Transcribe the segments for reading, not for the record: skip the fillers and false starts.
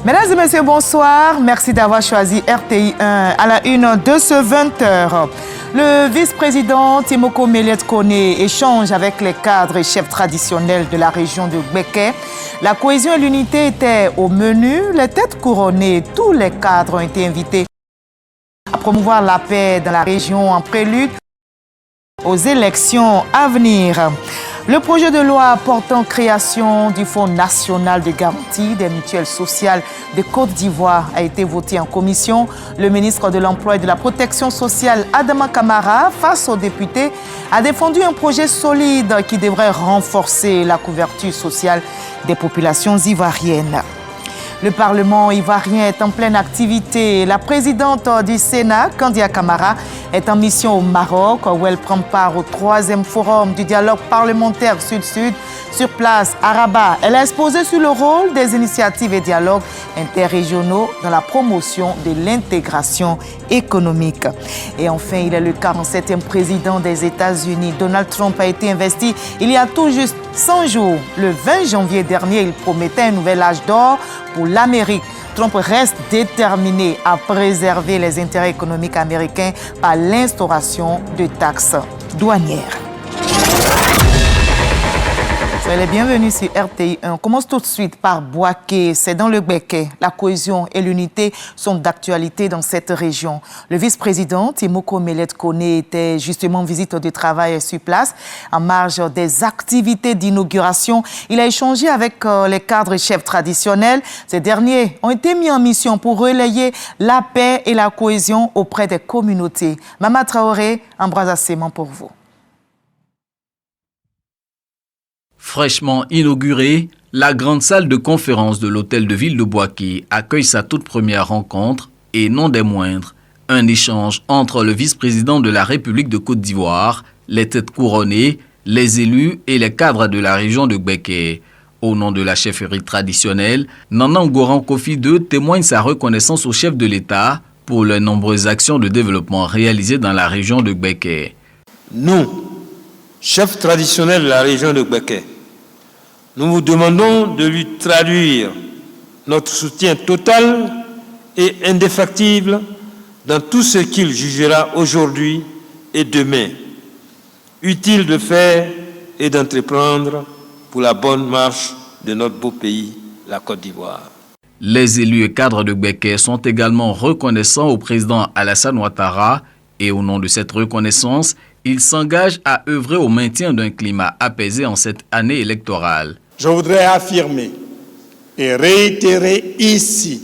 Mesdames et messieurs, bonsoir. Merci d'avoir choisi RTI 1 à la une de ce 20h. Le vice-président Timoko Méliès Koné échange avec les cadres et chefs traditionnels de la région de Gbeke. La cohésion et l'unité étaient au menu. Les têtes couronnées, tous les cadres ont été invités à promouvoir la paix dans la région en prélude aux élections à venir. Le projet de loi portant création du Fonds national de garantie des mutuelles sociales de Côte d'Ivoire a été voté en commission. Le ministre de l'Emploi et de la Protection sociale, Adama Kamara, face aux députés, a défendu un projet solide qui devrait renforcer la couverture sociale des populations ivoiriennes. Le Parlement ivoirien est en pleine activité. La présidente du Sénat, Kandia Kamara, est en mission au Maroc où elle prend part au 3e forum du dialogue parlementaire Sud-Sud sur place à Rabat. Elle a exposé sur le rôle des initiatives et dialogues interrégionaux dans la promotion de l'intégration économique. Et enfin, il est le 47e président des États-Unis. Donald Trump a été investi il y a tout juste 100 jours. Le 20 janvier dernier, il promettait un nouvel âge d'or pour l'Amérique. Trump reste déterminé à préserver les intérêts économiques américains par l'instauration de taxes douanières. Soyez les bienvenus sur RTI 1. On commence tout de suite par Bouaké. C'est dans le Gbeke. La cohésion et l'unité sont d'actualité dans cette région. Le vice-président Timoko Méliès Koné était justement en visite de travail sur place. En marge des activités d'inauguration, il a échangé avec les cadres et chefs traditionnels. Ces derniers ont été mis en mission pour relayer la paix et la cohésion auprès des communautés. Mama Traoré, Ambroise Asséman pour vous. Fraîchement inaugurée, la grande salle de conférence de l'hôtel de ville de Bouaké accueille sa toute première rencontre et non des moindres, un échange entre le vice-président de la République de Côte d'Ivoire, les têtes couronnées, les élus et les cadres de la région de Gbeke. Au nom de la chefferie traditionnelle, Nana Ngoran Kofi II témoigne sa reconnaissance au chef de l'État pour les nombreuses actions de développement réalisées dans la région de Gbeke. Nous, chefs traditionnels de la région de Gbeke, nous vous demandons de lui traduire notre soutien total et indéfectible dans tout ce qu'il jugera aujourd'hui et demain utile de faire et d'entreprendre pour la bonne marche de notre beau pays, la Côte d'Ivoire. Les élus et cadres de Gbeke sont également reconnaissants au président Alassane Ouattara et au nom de cette reconnaissance, ils s'engagent à œuvrer au maintien d'un climat apaisé en cette année électorale. Je voudrais affirmer et réitérer ici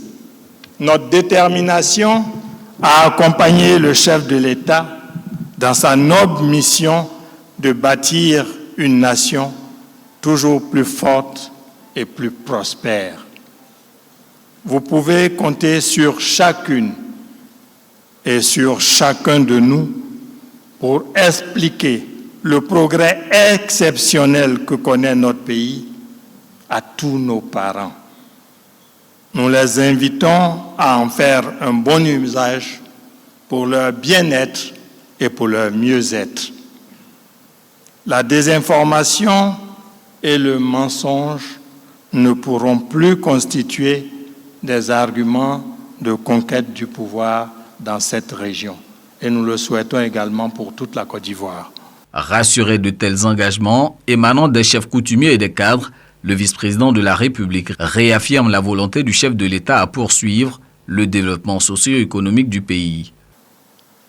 notre détermination à accompagner le chef de l'État dans sa noble mission de bâtir une nation toujours plus forte et plus prospère. Vous pouvez compter sur chacune et sur chacun de nous pour expliquer le progrès exceptionnel que connaît notre pays à tous nos parents. Nous les invitons à en faire un bon usage pour leur bien-être et pour leur mieux-être. La désinformation et le mensonge ne pourront plus constituer des arguments de conquête du pouvoir dans cette région. Et nous le souhaitons également pour toute la Côte d'Ivoire. Rassuré de tels engagements émanant des chefs coutumiers et des cadres, le vice-président de la République réaffirme la volonté du chef de l'État à poursuivre le développement socio-économique du pays.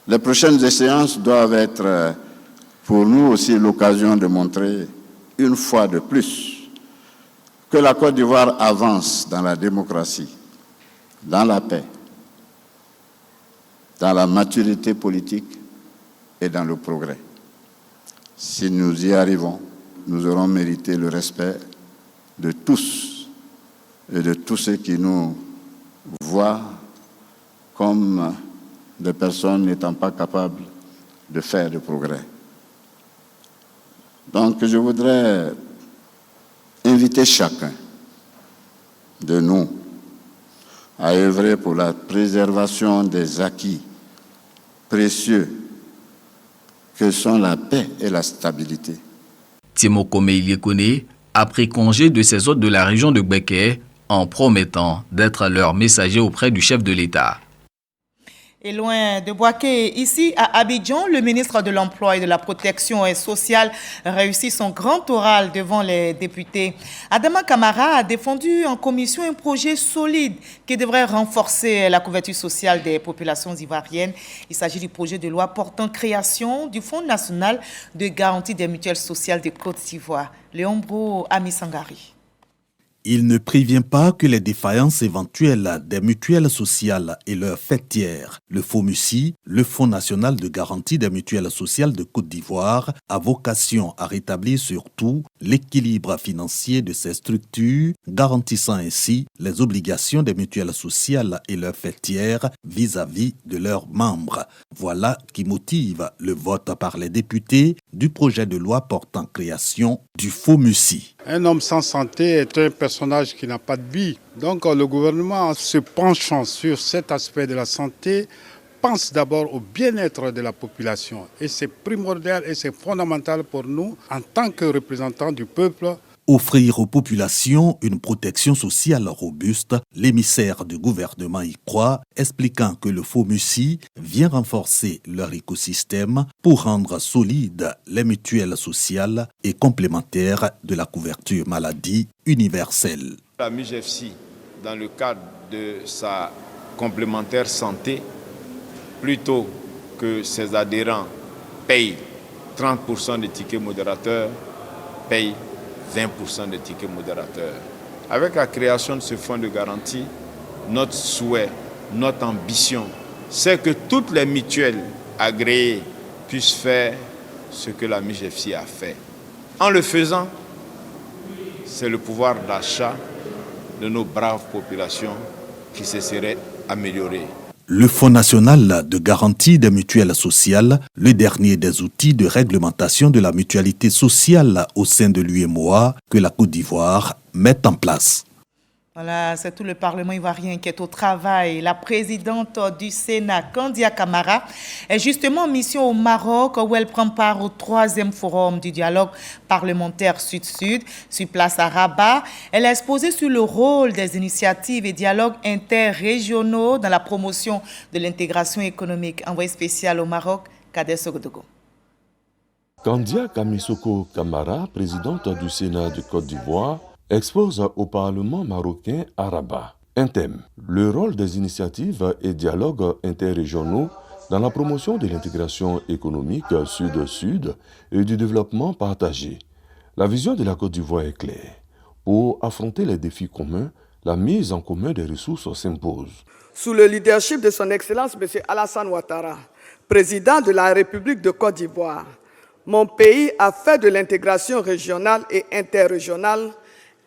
Les prochaines échéances doivent être pour nous aussi l'occasion de montrer une fois de plus que la Côte d'Ivoire avance dans la démocratie, dans la paix, dans la maturité politique et dans le progrès. Si nous y arrivons, nous aurons mérité le respect de tous et de tous ceux qui nous voient comme des personnes n'étant pas capables de faire de progrès. Donc je voudrais inviter chacun de nous à œuvrer pour la préservation des acquis précieux que sont la paix et la stabilité. Timoko Méliès Koné a pris congé de ses hôtes de la région de Gbeke en promettant d'être leur messager auprès du chef de l'État. Et loin de Bouaké, ici à Abidjan, le ministre de l'Emploi et de la Protection sociale réussit son grand oral devant les députés. Adama Kamara a défendu en commission un projet solide qui devrait renforcer la couverture sociale des populations ivoiriennes. Il s'agit du projet de loi portant création du Fonds national de garantie des mutuelles sociales de Côte d'Ivoire. Léon Bro, Ami Sangari. Il ne prévient pas que les défaillances éventuelles des mutuelles sociales et leurs fêtières, le FOMUSI, le Fonds national de garantie des mutuelles sociales de Côte d'Ivoire, a vocation à rétablir surtout l'équilibre financier de ces structures, garantissant ainsi les obligations des mutuelles sociales et leurs fêtières vis-à-vis de leurs membres. Voilà qui motive le vote par les députés du projet de loi portant création du FOMUSI. Un homme sans santé est un personnage qui n'a pas de vie. Donc le gouvernement, en se penchant sur cet aspect de la santé, pense d'abord au bien-être de la population. Et c'est primordial et c'est fondamental pour nous, en tant que représentants du peuple. Offrir aux populations une protection sociale robuste, l'émissaire du gouvernement y croit, expliquant que le FOMUSI vient renforcer leur écosystème pour rendre solides les mutuelles sociales et complémentaires de la couverture maladie universelle. La MUGFC, dans le cadre de sa complémentaire santé, plutôt que ses adhérents payent 30% des tickets modérateurs, payent 20% des tickets modérateurs. Avec la création de ce fonds de garantie, notre souhait, notre ambition, c'est que toutes les mutuelles agréées puissent faire ce que la MUGFC a fait. En le faisant, c'est le pouvoir d'achat de nos braves populations qui se serait amélioré. Le Fonds national de garantie des mutuelles sociales, le dernier des outils de réglementation de la mutualité sociale au sein de l'UEMOA que la Côte d'Ivoire met en place. Voilà, c'est tout le Parlement ivoirien qui est au travail. La présidente du Sénat, Kandia Camara, est justement en mission au Maroc où elle prend part au 3e forum du dialogue parlementaire Sud-Sud sur place à Rabat. Elle a exposé sur le rôle des initiatives et dialogues interrégionaux dans la promotion de l'intégration économique. Envoyé spécial au Maroc, Kader Sogodogo. Kandia Kamisoko Camara, présidente du Sénat de Côte d'Ivoire, expose au Parlement marocain à Rabat un thème, le rôle des initiatives et dialogues interrégionaux dans la promotion de l'intégration économique sud-sud et du développement partagé. La vision de la Côte d'Ivoire est claire. Pour affronter les défis communs, la mise en commun des ressources s'impose. Sous le leadership de son Excellence M. Alassane Ouattara, président de la République de Côte d'Ivoire, mon pays a fait de l'intégration régionale et interrégionale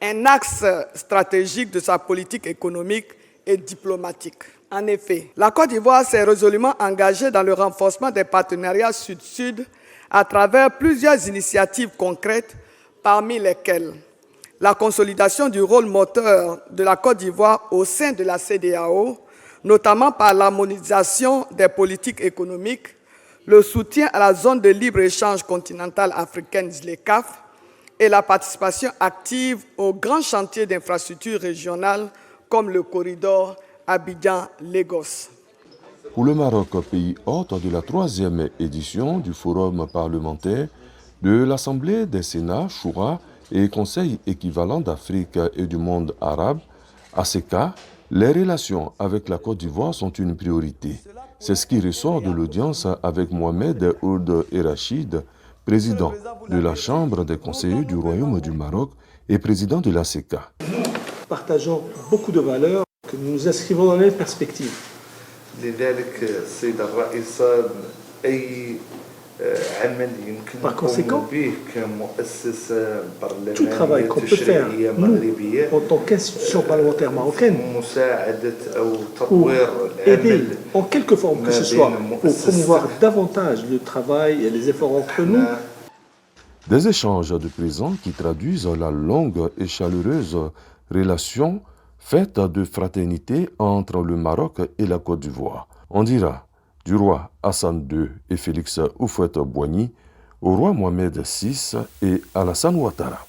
un axe stratégique de sa politique économique et diplomatique. En effet, la Côte d'Ivoire s'est résolument engagée dans le renforcement des partenariats sud-sud à travers plusieurs initiatives concrètes, parmi lesquelles la consolidation du rôle moteur de la Côte d'Ivoire au sein de la CEDEAO, notamment par l'harmonisation des politiques économiques, le soutien à la zone de libre-échange continentale africaine ZLECAf, et la participation active aux grands chantiers d'infrastructures régionales comme le corridor Abidjan-Lagos. Pour le Maroc, pays hôte de la 3e édition du Forum parlementaire de l'Assemblée des Sénats, Choura et Conseil équivalent d'Afrique et du monde arabe, ACK, les relations avec la Côte d'Ivoire sont une priorité. C'est ce qui ressort de l'audience avec Mohamed Ould Errachid, président de la Chambre des conseillers du Royaume du Maroc et président de l'ACK. Nous partageons beaucoup de valeurs que nous nous inscrivons dans les perspectives. Par conséquent, tout travail qu'on peut faire, nous, en tant qu'institution parlementaire marocaine, pour aider, en quelque forme que ce soit, pour promouvoir davantage le travail et les efforts entre nous. Des échanges de présents qui traduisent la longue et chaleureuse relation faite de fraternité entre le Maroc et la Côte d'Ivoire. On dira du roi Hassan II et Félix Houphouët-Boigny au roi Mohamed VI et Alassane Ouattara.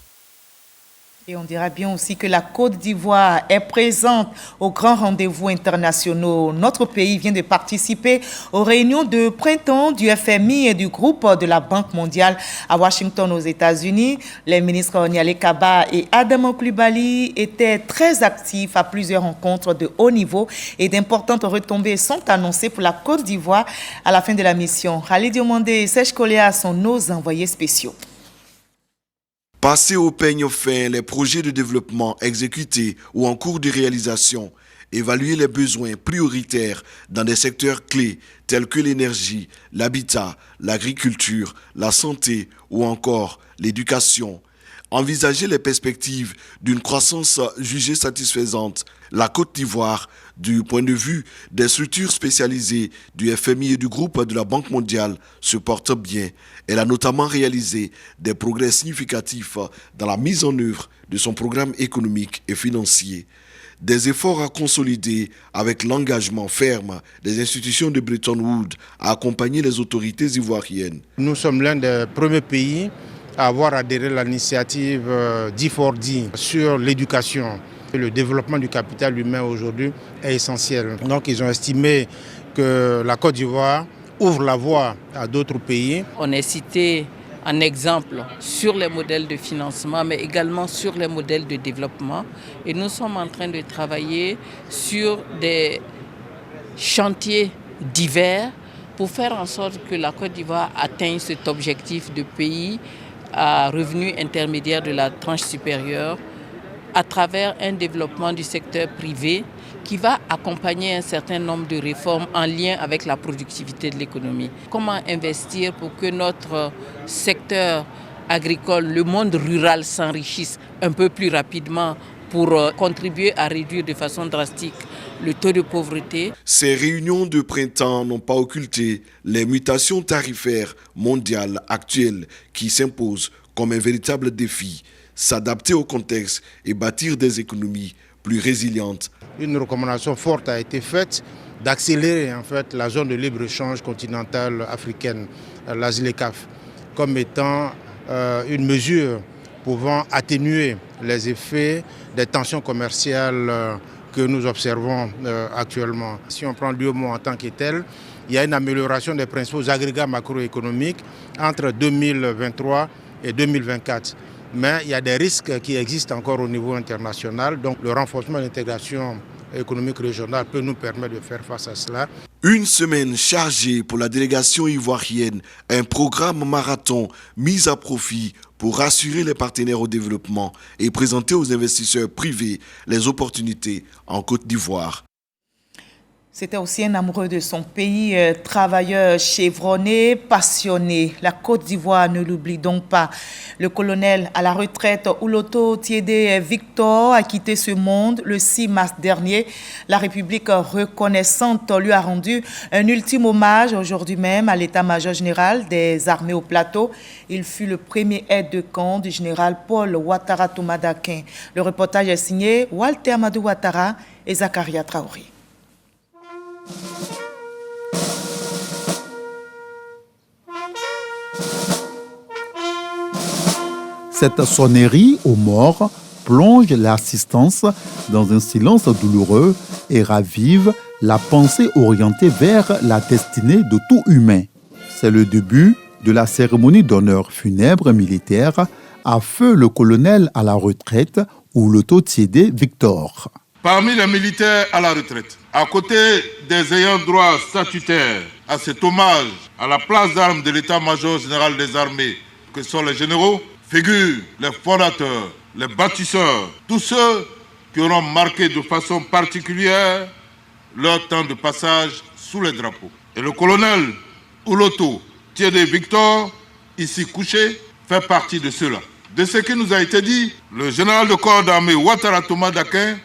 Et on dira bien aussi que la Côte d'Ivoire est présente aux grands rendez-vous internationaux. Notre pays vient de participer aux réunions de printemps du FMI et du groupe de la Banque mondiale à Washington aux États-Unis. Les ministres Niale Kaba et Adama Coulibaly étaient très actifs à plusieurs rencontres de haut niveau et d'importantes retombées sont annoncées pour la Côte d'Ivoire à la fin de la mission. Khalid Diomandé et Serge Koléa sont nos envoyés spéciaux. Passer au peigne fin les projets de développement exécutés ou en cours de réalisation, évaluer les besoins prioritaires dans des secteurs clés tels que l'énergie, l'habitat, l'agriculture, la santé ou encore l'éducation. Envisager les perspectives d'une croissance jugée satisfaisante. La Côte d'Ivoire, du point de vue des structures spécialisées du FMI et du groupe de la Banque mondiale, se porte bien. Elle a notamment réalisé des progrès significatifs dans la mise en œuvre de son programme économique et financier. Des efforts à consolider avec l'engagement ferme des institutions de Bretton Woods à accompagner les autorités ivoiriennes. Nous sommes l'un des premiers pays à avoir adhéré à l'initiative D4D sur l'éducation. Le développement du capital humain aujourd'hui est essentiel. Donc ils ont estimé que la Côte d'Ivoire ouvre la voie à d'autres pays. On est cité en exemple sur les modèles de financement, mais également sur les modèles de développement. Et nous sommes en train de travailler sur des chantiers divers pour faire en sorte que la Côte d'Ivoire atteigne cet objectif de pays à revenus intermédiaires de la tranche supérieure à travers un développement du secteur privé qui va accompagner un certain nombre de réformes en lien avec la productivité de l'économie. Comment investir pour que notre secteur agricole, le monde rural s'enrichisse un peu plus rapidement pour contribuer à réduire de façon drastique le taux de pauvreté. Ces réunions de printemps n'ont pas occulté les mutations tarifaires mondiales actuelles qui s'imposent comme un véritable défi. S'adapter au contexte et bâtir des économies plus résilientes. Une recommandation forte a été faite d'accélérer en fait la zone de libre-échange continentale africaine, la ZLECAf, comme étant une mesure pouvant atténuer les effets des tensions commerciales que nous observons actuellement. Si on prend l'UEMOA en tant que tel, il y a une amélioration des principaux agrégats macroéconomiques entre 2023 et 2024. Mais il y a des risques qui existent encore au niveau international. Donc le renforcement de l'intégration économique régionale peut nous permettre de faire face à cela. Une semaine chargée pour la délégation ivoirienne, un programme marathon mis à profit pour rassurer les partenaires au développement et présenter aux investisseurs privés les opportunités en Côte d'Ivoire. C'était aussi un amoureux de son pays, travailleur chevronné, passionné. La Côte d'Ivoire ne l'oublie donc pas. Le colonel à la retraite Ouloto Tiédé Victor a quitté ce monde le 6 mars dernier. La République reconnaissante lui a rendu un ultime hommage aujourd'hui même à l'état-major général des armées au plateau. Il fut le premier aide-de-camp du général Paul Ouattara Toumadakin. Le reportage est signé Walter Amadou Ouattara et Zakaria Traoré. Cette sonnerie aux morts plonge l'assistance dans un silence douloureux et ravive la pensée orientée vers la destinée de tout humain. C'est le début de la cérémonie d'honneur funèbre militaire à feu le colonel à la retraite Ouloto Tiédé Victor. Parmi les militaires à la retraite, à côté des ayants droit statutaires à cet hommage à la place d'armes de l'état-major général des armées, que sont les généraux, figurent les fondateurs, les bâtisseurs, tous ceux qui auront marqué de façon particulière leur temps de passage sous les drapeaux. Et le colonel Ouloto Tiédé Victor, ici couché, fait partie de ceux-là. De ce qui nous a été dit, le général de corps d'armée Ouattara Toumadakin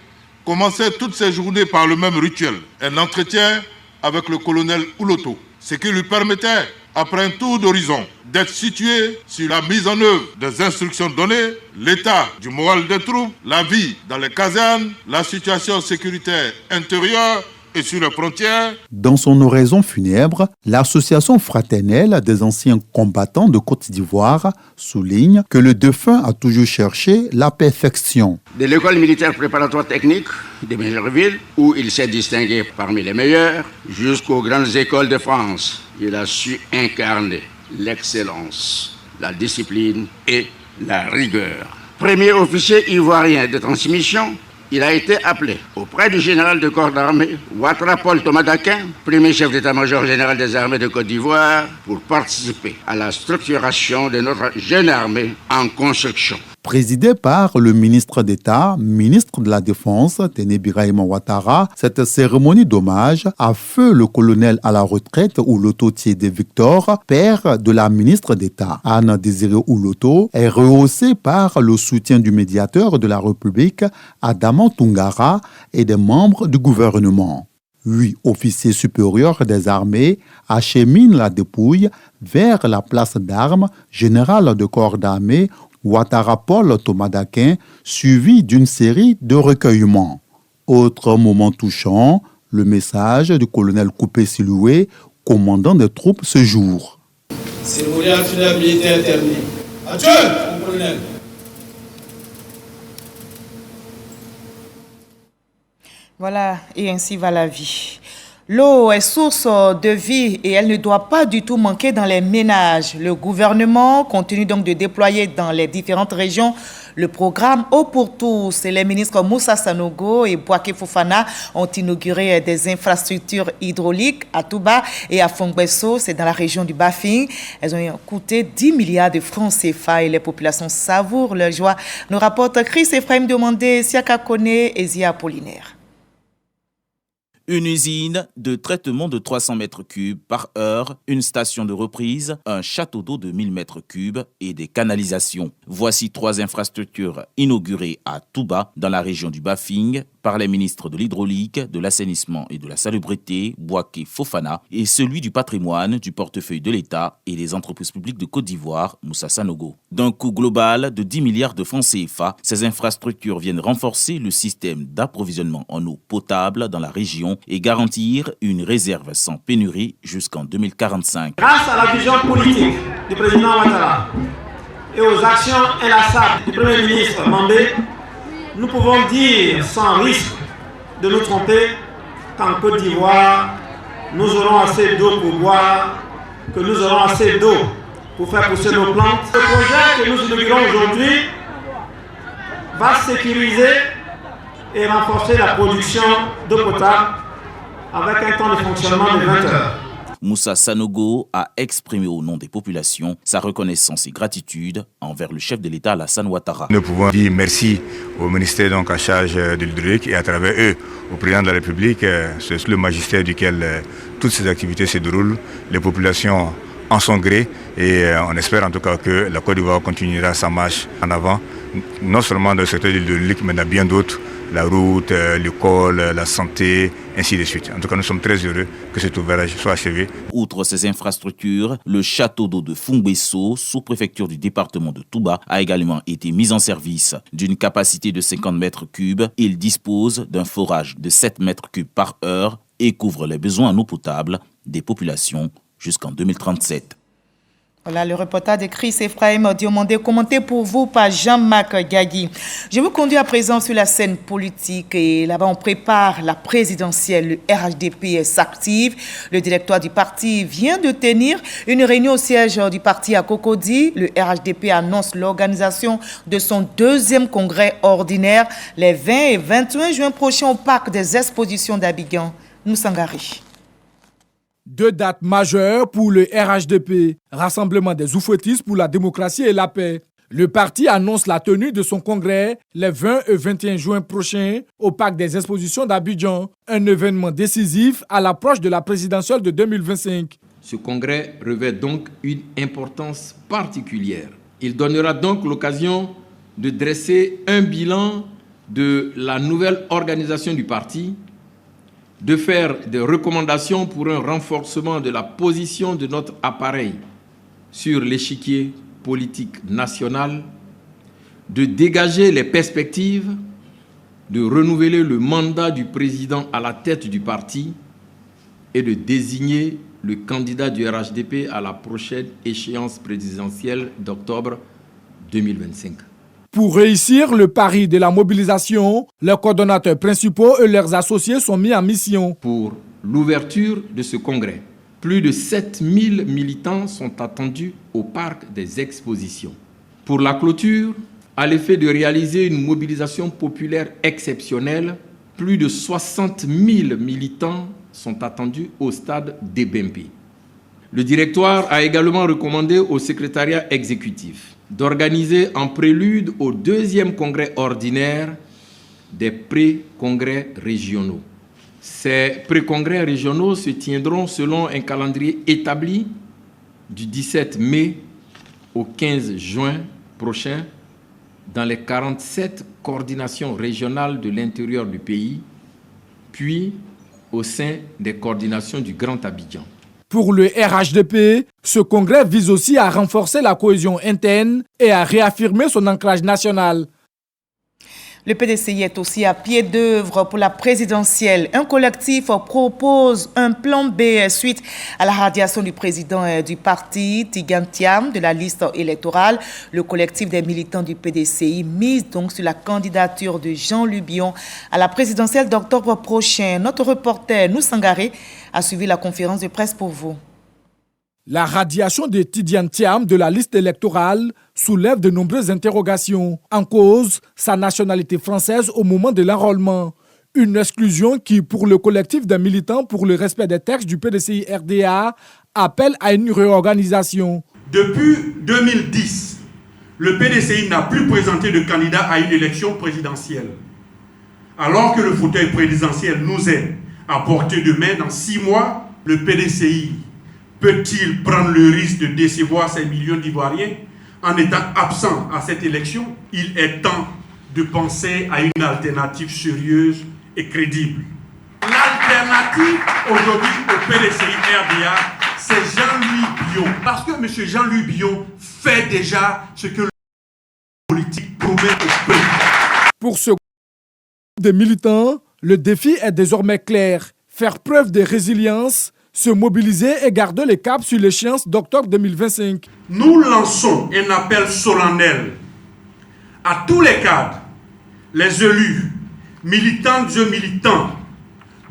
commençait toutes ses journées par le même rituel, un entretien avec le colonel Ouloto, ce qui lui permettait, après un tour d'horizon, d'être situé sur la mise en œuvre des instructions données, l'état du moral des troupes, la vie dans les casernes, la situation sécuritaire intérieure et sur les frontières. Dans son oraison funèbre, l'association fraternelle des anciens combattants de Côte d'Ivoire souligne que le défunt a toujours cherché la perfection. De l'école militaire préparatoire technique de Mégerville, où il s'est distingué parmi les meilleurs, jusqu'aux grandes écoles de France, il a su incarner l'excellence, la discipline et la rigueur. Premier officier ivoirien de transmission, il a été appelé auprès du général de corps d'armée, Ouattara Paul Thomas Daquin, premier chef d'état-major général des armées de Côte d'Ivoire, pour participer à la structuration de notre jeune armée en construction. Présidé par le ministre d'État, ministre de la Défense, Téné Birahima Ouattara, cette cérémonie d'hommage a fait le colonel à la retraite Ouloto Tiédé Victor, père de la ministre d'État. Anne Désiré Ouloto est rehaussée par le soutien du médiateur de la République, Adama Toungara, et des membres du gouvernement. 8 officiers supérieurs des armées acheminent la dépouille vers la place d'armes, général de corps d'armée, Ouattara Paul Thomas Daquin, suivi d'une série de recueillements. Autre moment touchant, le message du colonel Coupé Siloué, commandant des troupes ce jour. Cérémonial funèbre militaire terminé. Adieu, mon colonel. Voilà, et ainsi va la vie. L'eau est source de vie et elle ne doit pas du tout manquer dans les ménages. Le gouvernement continue donc de déployer dans les différentes régions le programme Eau pour tous. Et les ministres Moussa Sanogo et Bouaké Fofana ont inauguré des infrastructures hydrauliques à Touba et à Fongbesso, c'est dans la région du Bafing. Elles ont coûté 10 milliards de francs CFA et les populations savourent leur joie. Nous rapporte Chris Ephraim Demandé, Siaka Kone et Zia Apollinaire. Une usine de traitement de 300 mètres cubes par heure, une station de reprise, un château d'eau de 1000 mètres cubes et des canalisations. Voici 3 infrastructures inaugurées à Touba, dans la région du Bafing, par les ministres de l'hydraulique, de l'assainissement et de la salubrité, Bouaké Fofana, et celui du patrimoine, du portefeuille de l'État et des entreprises publiques de Côte d'Ivoire, Moussa Sanogo. D'un coût global de 10 milliards de francs CFA, ces infrastructures viennent renforcer le système d'approvisionnement en eau potable dans la région et garantir une réserve sans pénurie jusqu'en 2045. Grâce à la vision politique du président Ouattara et aux actions inlassables du Premier ministre Mandé, nous pouvons dire sans risque de nous tromper qu'en Côte d'Ivoire, nous aurons assez d'eau pour boire, que nous aurons assez d'eau pour faire pousser nos plantes. Le projet que nous inaugurons aujourd'hui va sécuriser et renforcer la production d'eau potable avec un temps de fonctionnement de 20 heures. Moussa Sanogo a exprimé au nom des populations sa reconnaissance et gratitude envers le chef de l'État Alassane Ouattara. Nous pouvons dire merci au ministère donc en charge de l'hydraulique et à travers eux au président de la République, c'est le magistère duquel toutes ces activités se déroulent. Les populations en sont gré et on espère en tout cas que la Côte d'Ivoire continuera sa marche en avant, non seulement dans le secteur de l'hydraulique mais dans bien d'autres. La route, l'école, la santé, ainsi de suite. En tout cas, nous sommes très heureux que cet ouvrage soit achevé. Outre ces infrastructures, le château d'eau de Fongbesso, sous-préfecture du département de Touba, a également été mis en service. D'une capacité de 50 mètres cubes, il dispose d'un forage de 7 mètres cubes par heure et couvre les besoins en eau potable des populations jusqu'en 2037. Voilà le reportage de Chris Ephraim Diomandé, commenté pour vous par Jean-Marc Gagui. Je vous conduis à présent sur la scène politique et là-bas on prépare la présidentielle. Le RHDP s'active. Le directoire du parti vient de tenir une réunion au siège du parti à Cocody. Le RHDP annonce l'organisation de son 2e congrès ordinaire les 20 et 21 juin prochains au parc des expositions d'Abidjan. Noussangari. 2 dates majeures pour le RHDP, Rassemblement des oufouettistes pour la démocratie et la paix. Le parti annonce la tenue de son congrès les 20 et 21 juin prochains au parc des expositions d'Abidjan, un événement décisif à l'approche de la présidentielle de 2025. Ce congrès revêt donc une importance particulière. Il donnera donc l'occasion de dresser un bilan de la nouvelle organisation du parti, de faire des recommandations pour un renforcement de la position de notre appareil sur l'échiquier politique national, de dégager les perspectives de renouveler le mandat du président à la tête du parti et de désigner le candidat du RHDP à la prochaine échéance présidentielle d'octobre 2025. Pour réussir le pari de la mobilisation, les coordonnateurs principaux et leurs associés sont mis en mission. Pour l'ouverture de ce congrès, plus de 7000 militants sont attendus au parc des expositions. Pour la clôture, à l'effet de réaliser une mobilisation populaire exceptionnelle, plus de 60 000 militants sont attendus au stade d'Ebempe. Le directoire a également recommandé au secrétariat exécutif d'organiser en prélude au 2e congrès ordinaire des pré-congrès régionaux. Ces pré-congrès régionaux se tiendront selon un calendrier établi du 17 mai au 15 juin prochain dans les 47 coordinations régionales de l'intérieur du pays, puis au sein des coordinations du Grand Abidjan. Pour le RHDP, ce congrès vise aussi à renforcer la cohésion interne et à réaffirmer son ancrage national. Le PDCI est aussi à pied d'œuvre pour la présidentielle. Un collectif propose un plan B suite à la radiation du président du parti, Tidjane Thiam, de la liste électorale. Le collectif des militants du PDCI mise donc sur la candidature de Jean-Louis Bion à la présidentielle d'octobre prochain. Notre reporter Noussangaré a suivi la conférence de presse pour vous. La radiation de Tidjane Thiam de la liste électorale soulève de nombreuses interrogations. En cause, sa nationalité française au moment de l'enrôlement. Une exclusion qui, pour le collectif des militants pour le respect des textes du PDCI-RDA, appelle à une réorganisation. Depuis 2010, le PDCI n'a plus présenté de candidat à une élection présidentielle. Alors que le fauteuil présidentiel nous est à portée de main dans 6 mois, le PDCI peut-il prendre le risque de décevoir ces millions d'Ivoiriens en étant absent à cette élection? Il est temps de penser à une alternative sérieuse et crédible. L'alternative aujourd'hui au PDCI-RDA, c'est Jean-Louis Bion. Parce que M. Jean-Louis Bion fait déjà ce que le politique promet au peuple. Pour ce groupe de militants, le défi est désormais clair. Faire preuve de résilience, se mobiliser et garder le cap sur l'échéance d'octobre 2025. Nous lançons un appel solennel à tous les cadres, les élus, militantes et militants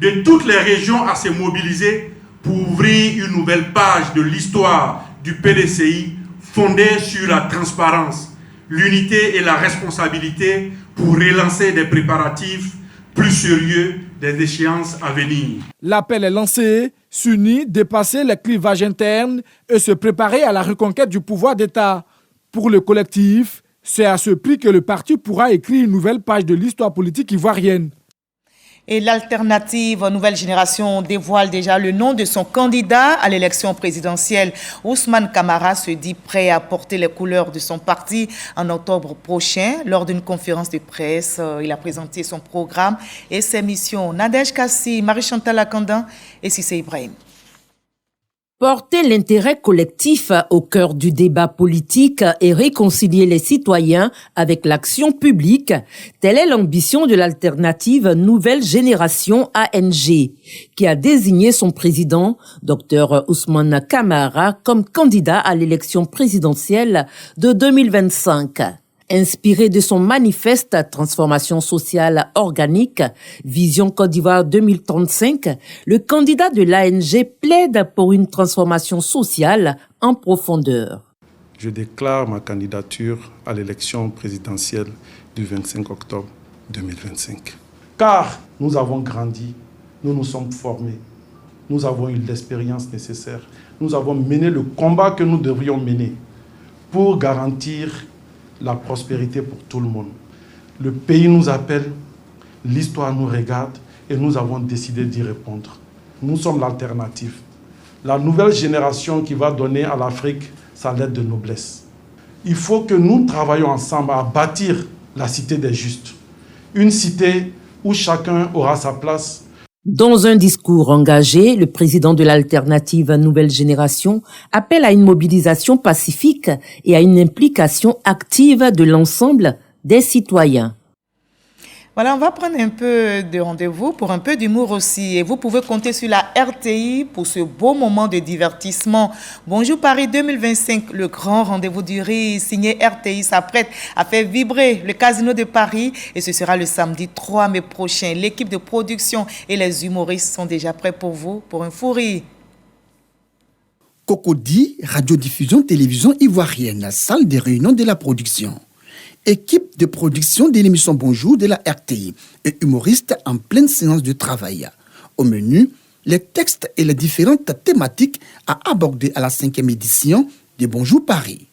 de toutes les régions à se mobiliser pour ouvrir une nouvelle page de l'histoire du PDCI fondée sur la transparence, l'unité et la responsabilité pour relancer des préparatifs plus sérieux des échéances à venir. L'appel est lancé, s'unir, dépasser les clivages internes et se préparer à la reconquête du pouvoir d'État. Pour le collectif, c'est à ce prix que le parti pourra écrire une nouvelle page de l'histoire politique ivoirienne. Et l'alternative Nouvelle Génération dévoile déjà le nom de son candidat à l'élection présidentielle. Ousmane Camara se dit prêt à porter les couleurs de son parti en octobre prochain. Lors d'une conférence de presse, il a présenté son programme et ses missions. Nadège Kassi, Marie-Chantal Akandan et Cissé Ibrahim. Porter l'intérêt collectif au cœur du débat politique et réconcilier les citoyens avec l'action publique, telle est l'ambition de l'alternative Nouvelle Génération ANG, qui a désigné son président, Dr Ousmane Camara, comme candidat à l'élection présidentielle de 2025. Inspiré de son manifeste Transformation sociale organique, Vision Côte d'Ivoire 2035, le candidat de l'ANG plaide pour une transformation sociale en profondeur. Je déclare ma candidature à l'élection présidentielle du 25 octobre 2025. Car nous avons grandi, nous nous sommes formés, nous avons eu l'expérience nécessaire, nous avons mené le combat que nous devrions mener pour garantir la prospérité pour tout le monde. Le pays nous appelle, l'histoire nous regarde et nous avons décidé d'y répondre. Nous sommes l'alternative. La nouvelle génération qui va donner à l'Afrique sa lettre de noblesse. Il faut que nous travaillions ensemble à bâtir la cité des justes. Une cité où chacun aura sa place. Dans un discours engagé, le président de l'alternative Nouvelle Génération appelle à une mobilisation pacifique et à une implication active de l'ensemble des citoyens. Voilà, on va prendre un peu de rendez-vous pour un peu d'humour aussi. Et vous pouvez compter sur la RTI pour ce beau moment de divertissement. Bonjour Paris 2025, le grand rendez-vous du rire signé RTI s'apprête à faire vibrer le Casino de Paris. Et ce sera le samedi 3 mai prochain. L'équipe de production et les humoristes sont déjà prêts pour vous, pour un fou rire. Cocody, radiodiffusion télévision ivoirienne, la salle des réunions de la production. Équipe de production de l'émission Bonjour de la RTI et humoriste en pleine séance de travail. Au menu, les textes et les différentes thématiques à aborder à la 5e édition de Bonjour Paris.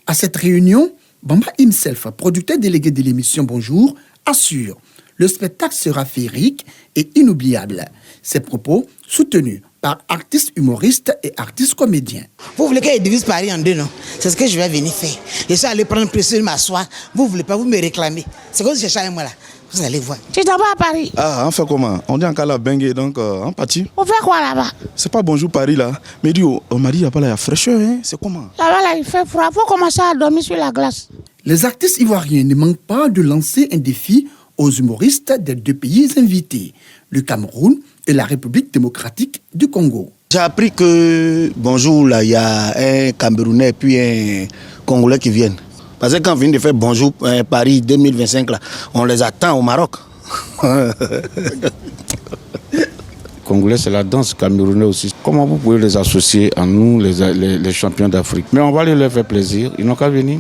À cette réunion, Bamba himself, producteur délégué de l'émission Bonjour, assure le spectacle sera féerique et inoubliable. Ses propos soutenus par artistes humoristes et artistes comédiens. Vous voulez que je divise Paris en deux, non? C'est ce que je vais venir faire. Je suis allé prendre un précieux, m'asseoir. Vous voulez pas, vous me réclamez. C'est quoi que vous cherchez avec moi là? Vous allez voir. Tu t'en vas à Paris? Ah, on fait comment? On dit en Calabengue, donc en partie. On fait quoi là-bas? C'est pas Bonjour Paris là. Mais dis, on m'a dit, il n'y a pas la fraîcheur, hein? C'est comment? Là-bas, là, il fait froid. Faut commencer à dormir sur la glace. Les artistes ivoiriens ne manquent pas de lancer un défi aux humoristes des deux pays invités, le Cameroun et la République démocratique du Congo. J'ai appris que, bonjour, là, il y a un Camerounais et puis un Congolais qui viennent. Parce que quand on vient de faire Bonjour Paris 2025, là, on les attend au Maroc. Congolais, c'est la danse, camerounais aussi. Comment vous pouvez les associer à nous, les champions d'Afrique? Mais on va leur faire plaisir, ils n'ont qu'à venir.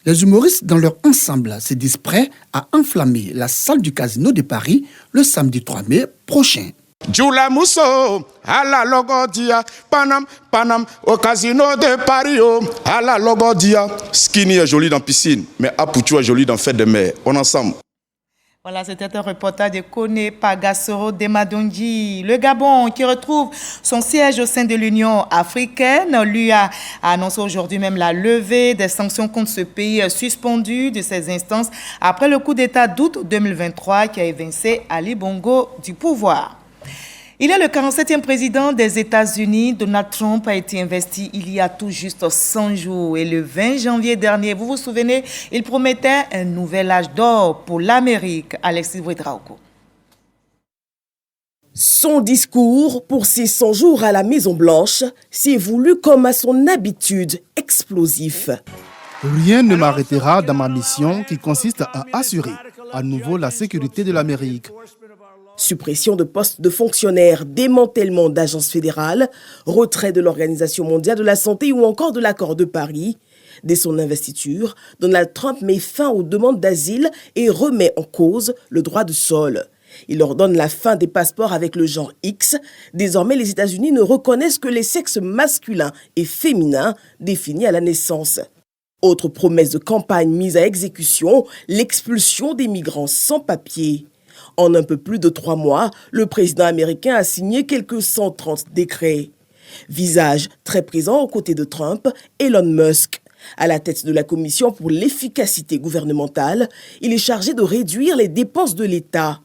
Les humoristes dans leur ensemble se disent prêts à enflammer la salle du Casino de Paris le samedi 3 mai prochain. Jula Mousso, à la Logodia, Panam, au Casino de Paris, à la Logodia. Skinny est joli dans piscine, mais Apuchu est joli dans fête de mer. On est ensemble. Voilà, c'était un reportage de Kone Pagassoro Demadonji. Le Gabon, qui retrouve son siège au sein de l'Union africaine, lui a annoncé aujourd'hui même la levée des sanctions contre ce pays suspendu de ses instances après le coup d'État d'août 2023 qui a évincé Ali Bongo du pouvoir. Il est le 47e président des États-Unis. Donald Trump a été investi il y a tout juste 100 jours. Et le 20 janvier dernier, vous vous souvenez, il promettait un nouvel âge d'or pour l'Amérique. Alexis Ouedraogo. Son discours pour ses 100 jours à la Maison-Blanche s'est voulu comme à son habitude explosif. Rien ne m'arrêtera dans ma mission qui consiste à assurer à nouveau la sécurité de l'Amérique. Suppression de postes de fonctionnaires, démantèlement d'agences fédérales, retrait de l'Organisation mondiale de la santé ou encore de l'accord de Paris. Dès son investiture, Donald Trump met fin aux demandes d'asile et remet en cause le droit de sol. Il ordonne la fin des passeports avec le genre X. Désormais, les États-Unis ne reconnaissent que les sexes masculins et féminins définis à la naissance. Autre promesse de campagne mise à exécution, l'expulsion des migrants sans papier. En un peu plus de 3 mois, le président américain a signé quelques 130 décrets. Visage très présent aux côtés de Trump, Elon Musk. À la tête de la Commission pour l'efficacité gouvernementale, il est chargé de réduire les dépenses de l'État.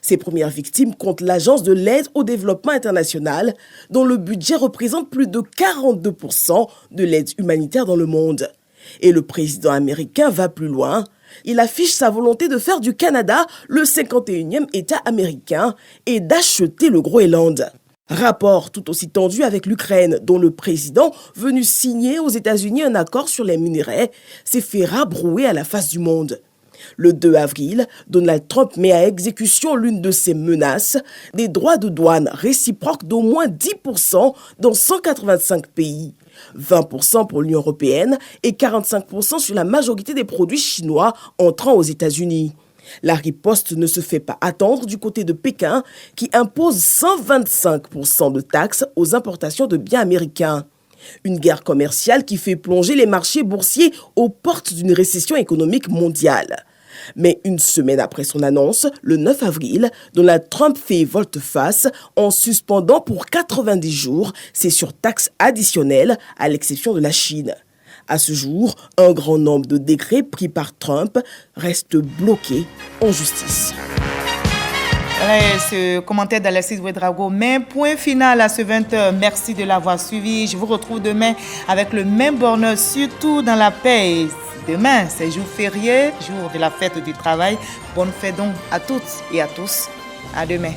Ses premières victimes comptent l'Agence de l'aide au développement international, dont le budget représente plus de 42% de l'aide humanitaire dans le monde. Et le président américain va plus loin. Il affiche sa volonté de faire du Canada le 51e État américain et d'acheter le Groenland. Rapport tout aussi tendu avec l'Ukraine, dont le président, venu signer aux États-Unis un accord sur les minerais, s'est fait rabrouer à la face du monde. Le 2 avril, Donald Trump met à exécution l'une de ses menaces, des droits de douane réciproques d'au moins 10% dans 185 pays. 20% pour l'Union européenne et 45% sur la majorité des produits chinois entrant aux États-Unis. La riposte ne se fait pas attendre du côté de Pékin qui impose 125% de taxes aux importations de biens américains. Une guerre commerciale qui fait plonger les marchés boursiers aux portes d'une récession économique mondiale. Mais une semaine après son annonce, le 9 avril, Donald Trump fait volte-face en suspendant pour 90 jours ses surtaxes additionnelles, à l'exception de la Chine. À ce jour, un grand nombre de décrets pris par Trump restent bloqués en justice. Ce commentaire d'Alexis Ouedraogo met point final à ce 20h. Merci de l'avoir suivi. Je vous retrouve demain avec le même bonheur, surtout dans la paix. Demain, c'est jour férié, jour de la fête du travail. Bonne fête donc à toutes et à tous. À demain.